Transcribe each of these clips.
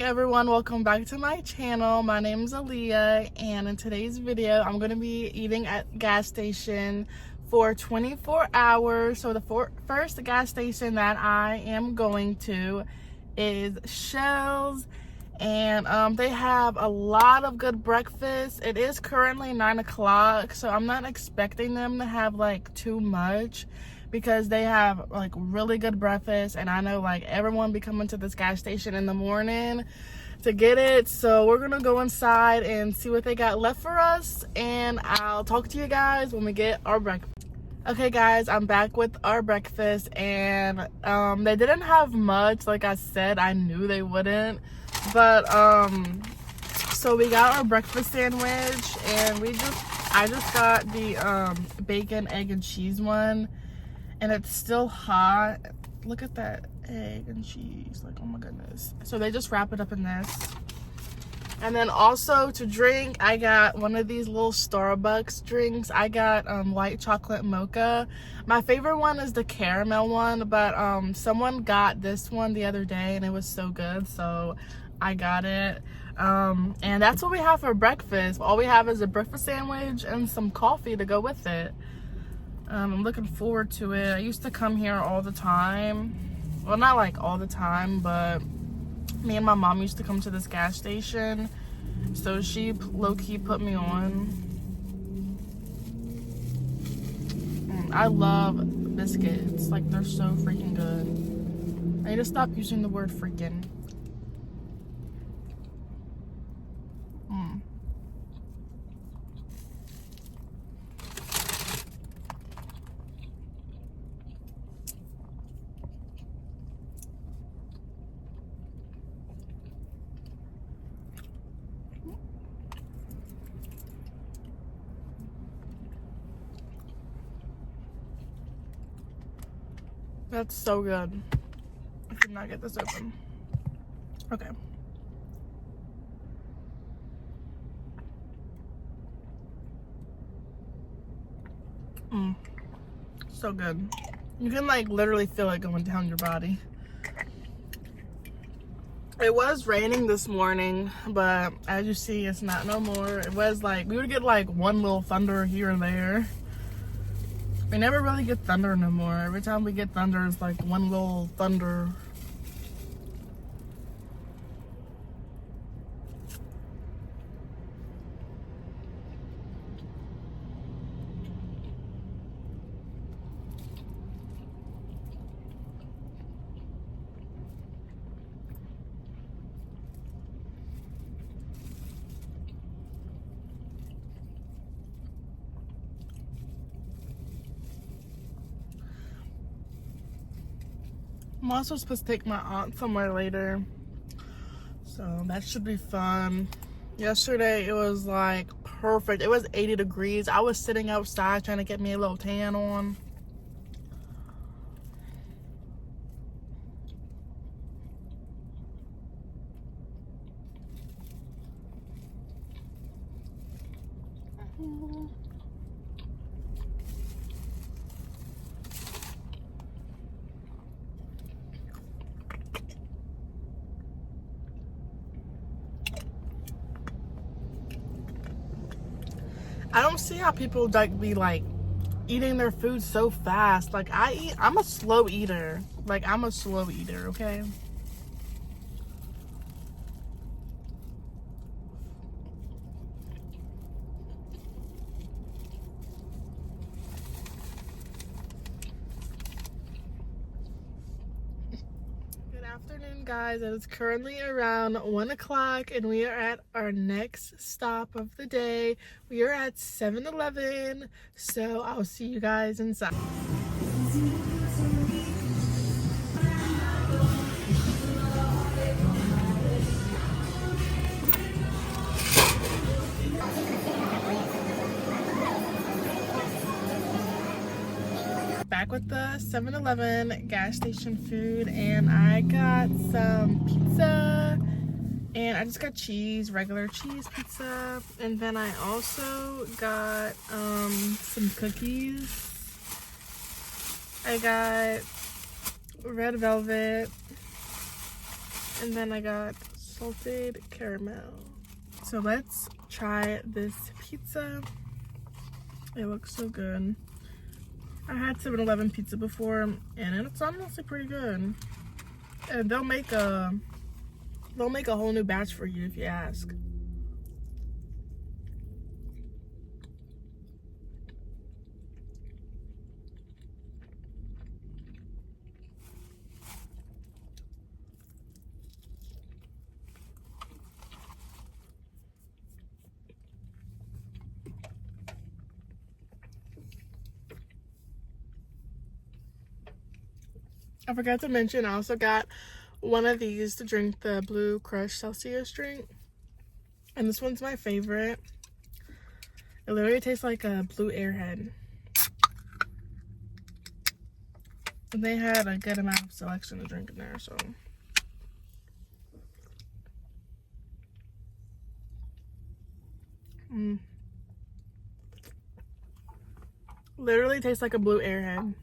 everyone, welcome back to my channel. My name is Aaliyah, and in today's video I'm going to be eating at gas station for 24 hours. So the first gas station that I am going to is Sheetz, and they have a lot of good breakfast. It is currently 9 o'clock, so I'm not expecting them to have like too much, because they have like really good breakfast, and I know like everyone be coming to this gas station in the morning to get it. So we're gonna go inside and see what they got left for us, and I'll talk to you guys when we get our breakfast. Okay guys, I'm back with our breakfast, and they didn't have much. Like I said, I knew they wouldn't, but so we got our breakfast sandwich, and I just got the bacon, egg, and cheese one. And it's still hot. Look at that egg and cheese. Like, oh my goodness. So they just wrap it up in this. And then also to drink, I got one of these little Starbucks drinks. I got white chocolate mocha. My favorite one is the caramel one, but someone got this one the other day and it was so good, so I got it. And that's what we have for breakfast. All we have is a breakfast sandwich and some coffee to go with it. I'm looking forward to it. I used to come here all the time. Well, not like all the time, but me and my mom used to come to this gas station. So she low-key put me on. I love biscuits. Like, they're so freaking good. I need to stop using the word freaking. That's so good. I could not get this open. Okay. So good. You can like literally feel it going down your body. It was raining this morning, but as you see, it's not no more. It was like, we would get like one little thunder here and there. We never really get thunder no more. Every time we get thunder, it's like one little thunder. I'm also supposed to take my aunt somewhere later, so that should be fun. Yesterday it was like perfect. It was 80 degrees. I was sitting outside trying to get me a little tan on. I don't see how people like be like eating their food so fast. Like I'm a slow eater. Like I'm a slow eater, okay? Good afternoon, guys. It is currently around 1 o'clock, and we are at our next stop of the day. We are at 7-Eleven, so I'll see you guys inside. Back with the 7-Eleven gas station food, and I got some pizza, and I just got cheese, regular cheese pizza, and then I also got some cookies. I got red velvet, and then I got salted caramel. So let's try this pizza. It looks so good. I had 7-Eleven pizza before, and it's honestly pretty good. And they'll make a whole new batch for you if you ask. I forgot to mention, I also got one of these to drink, the Blue Crush Celsius drink. And this one's my favorite. It literally tastes like a blue airhead. And they had a good amount of selection to drink in there, so. Literally tastes like a blue airhead.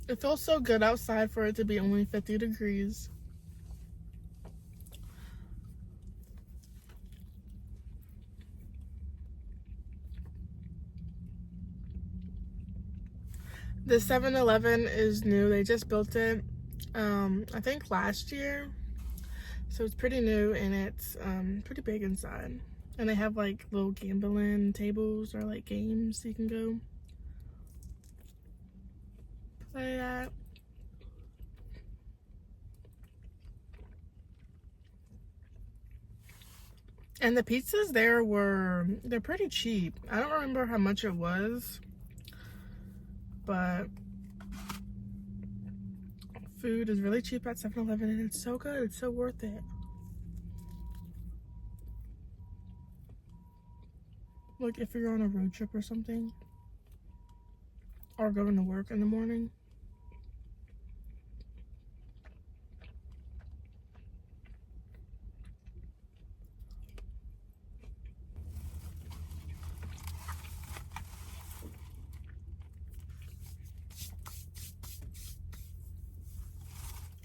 It feels so good outside for it to be only 50 degrees. The 7-Eleven is new. They just built it, I think last year. So it's pretty new, and it's pretty big inside. And they have like little gambling tables or like games you can go play at. And the pizzas there they're pretty cheap. I don't remember how much it was, but food is really cheap at 7-Eleven, and it's so good. It's so worth it. Like if you're on a road trip or something, or going to work in the morning.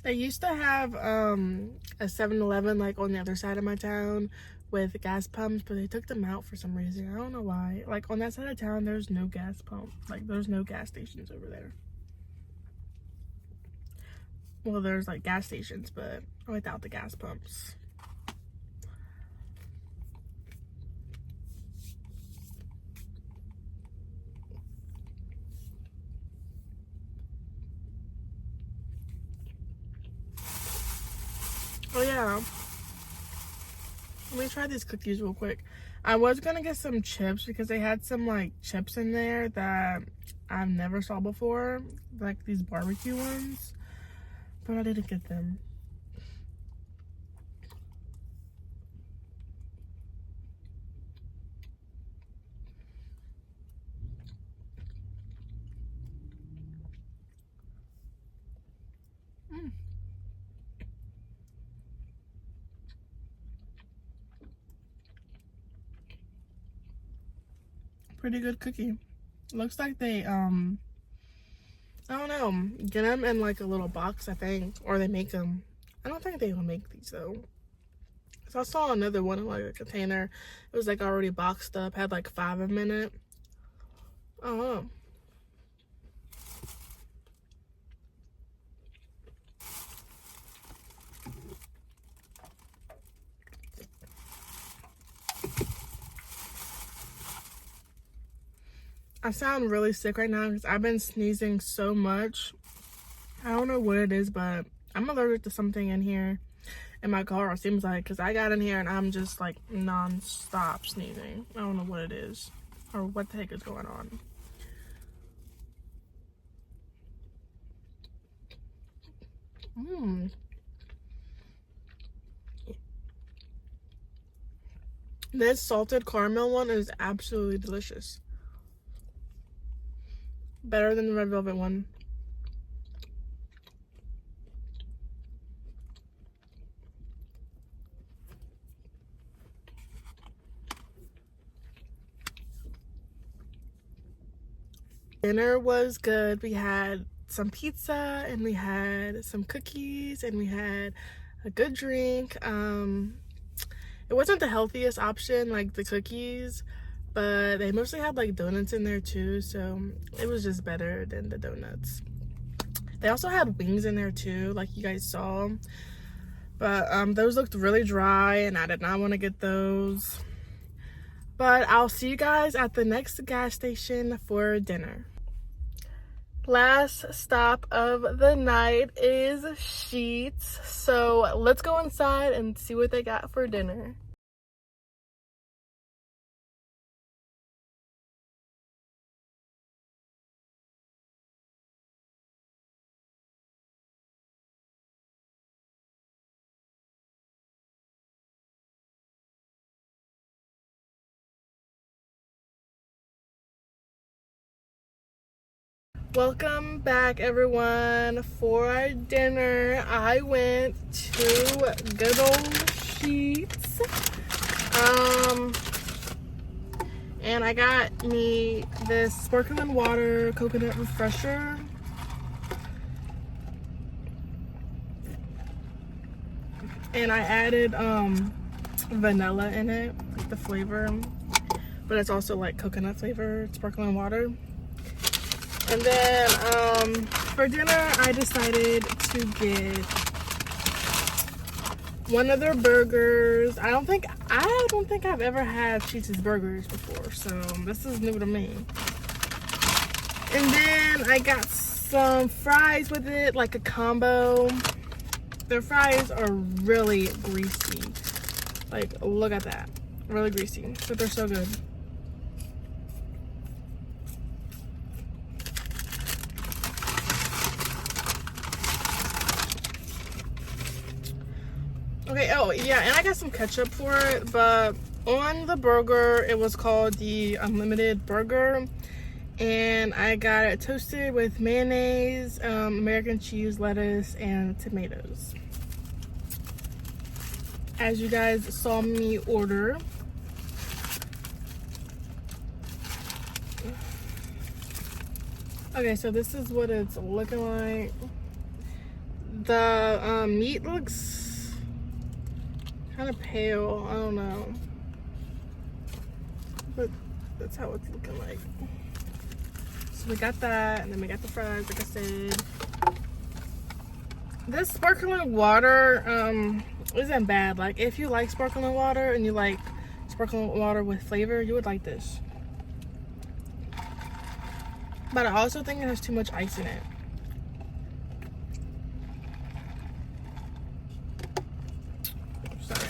They used to have a 7-Eleven like on the other side of my town with gas pumps, but they took them out for some reason. I don't know why. Like on that side of town, there's no gas pump. Like there's no gas stations over there. Well, there's like gas stations, but without the gas pumps. Oh yeah. Let me try these cookies real quick. I was gonna get some chips because they had some like chips in there that I've never saw before, like these barbecue ones, but I didn't get them. Pretty good cookie. Looks like they I don't know, get them in like a little box, I think, or they make them. I don't think they will make these though. So I saw another one in like a container. It was like already boxed up, had like 5 of them in it. I don't know. I sound really sick right now because I've been sneezing so much. I don't know what it is, but I'm allergic to something in here in my car, it seems like, because I got in here and I'm just like non-stop sneezing. I don't know what it is or what the heck is going on. This salted caramel one is absolutely delicious. Better than the red velvet one. Dinner was good. We had some pizza and we had some cookies and we had a good drink. It wasn't the healthiest option, like the cookies, but they mostly had like donuts in there too, so it was just better than the donuts. They also had wings in there too, like you guys saw, but those looked really dry and I did not want to get those. But I'll see you guys at the next gas station for dinner. Last stop of the night is Sheetz, so let's go inside and see what they got for dinner. Welcome back, everyone. For our dinner, I went to good old Sheetz. And I got me this sparkling water coconut refresher. And I added vanilla in it, like the flavor. But it's also like coconut flavored sparkling water. And then for dinner, I decided to get one of their burgers. I don't think I've ever had Sheetz's burgers before, so this is new to me. And then I got some fries with it, like a combo. Their fries are really greasy. Like, look at that, really greasy, but they're so good. Okay, oh yeah, and I got some ketchup for it, but on the burger, it was called the Unlimited Burger, and I got it toasted with mayonnaise, American cheese, lettuce, and tomatoes. As you guys saw me order. Okay, so this is what it's looking like. The meat looks kind of pale, I don't know, but that's how it's looking like. So we got that, and then we got the fries, like I said. This sparkling water isn't bad. Like, if you like sparkling water and you like sparkling water with flavor, you would like this. But I also think it has too much ice in it. Sorry.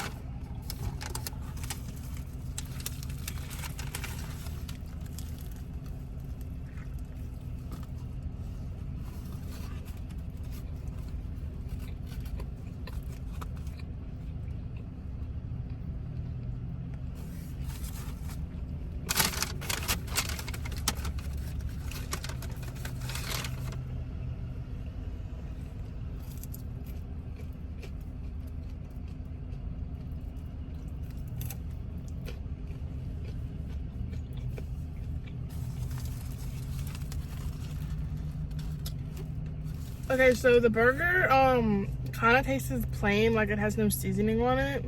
Okay, so the burger kind of tastes plain, like it has no seasoning on it,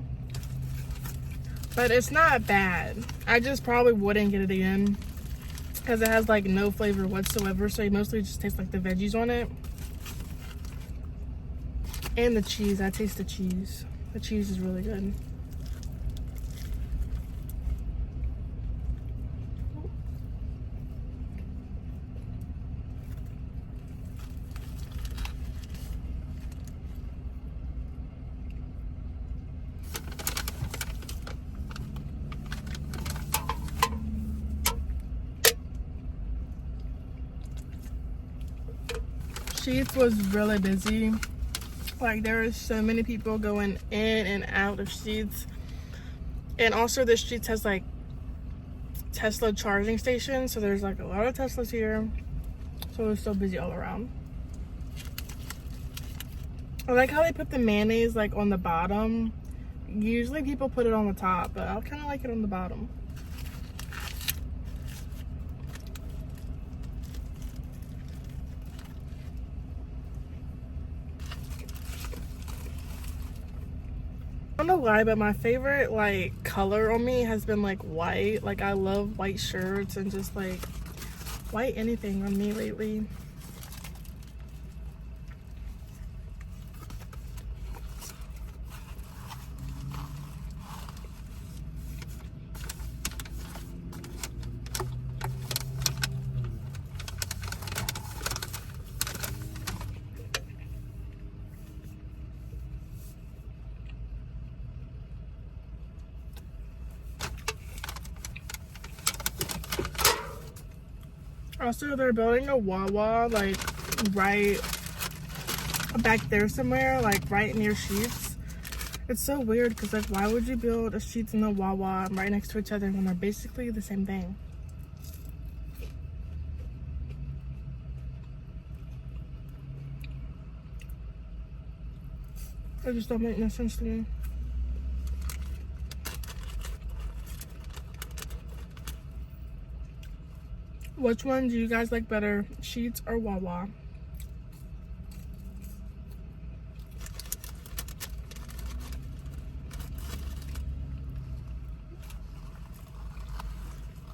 but it's not bad. I just probably wouldn't get it again because it has like no flavor whatsoever, so you mostly just taste like the veggies on it and the cheese. I taste the cheese. The cheese is really good. Sheetz was really busy. Like, there are so many people going in and out of Sheetz. And also this Sheetz has like Tesla charging stations, so there's like a lot of Teslas here, so it's so busy all around. I like how they put the mayonnaise like on the bottom. Usually people put it on the top, but I kind of like it on the bottom. I don't know why, but my favorite like color on me has been like white. Like I love white shirts and just like white anything on me lately. Also, they're building a Wawa like right back there somewhere, like right near Sheetz. It's so weird because like why would you build a Sheetz and a Wawa right next to each other when they're basically the same thing? It just don't make no sense to me. Which one do you guys like better, Sheetz or Wawa?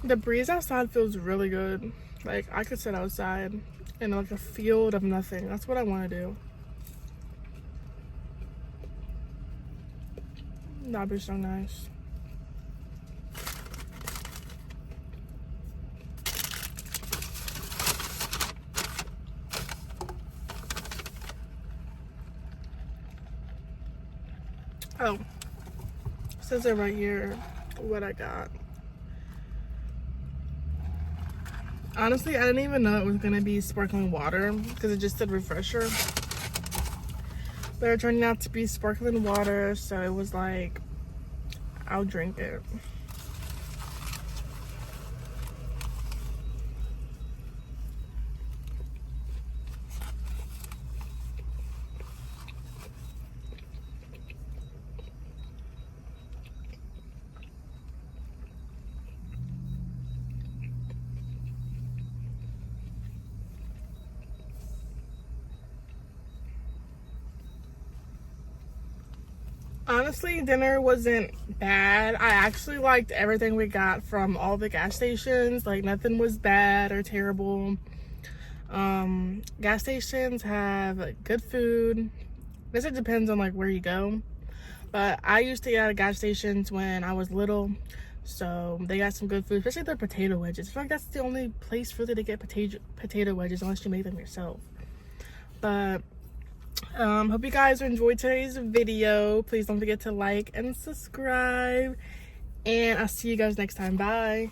The breeze outside feels really good. Like I could sit outside in like a field of nothing. That's what I want to do. That'd be so nice. Oh, it says it right here what I got. Honestly, I didn't even know it was gonna be sparkling water because it just said refresher. But it turned out to be sparkling water, so it was like, I'll drink it. Honestly, dinner wasn't bad. I actually liked everything we got from all the gas stations. Like nothing was bad or terrible. Gas stations have like, good food. I guess it depends on like where you go. But I used to get out of gas stations when I was little. So they got some good food, especially their potato wedges. I feel like that's the only place really to get potato wedges unless you make them yourself. But hope you guys enjoyed today's video. Please don't forget to like and subscribe, and I'll see you guys next time. Bye.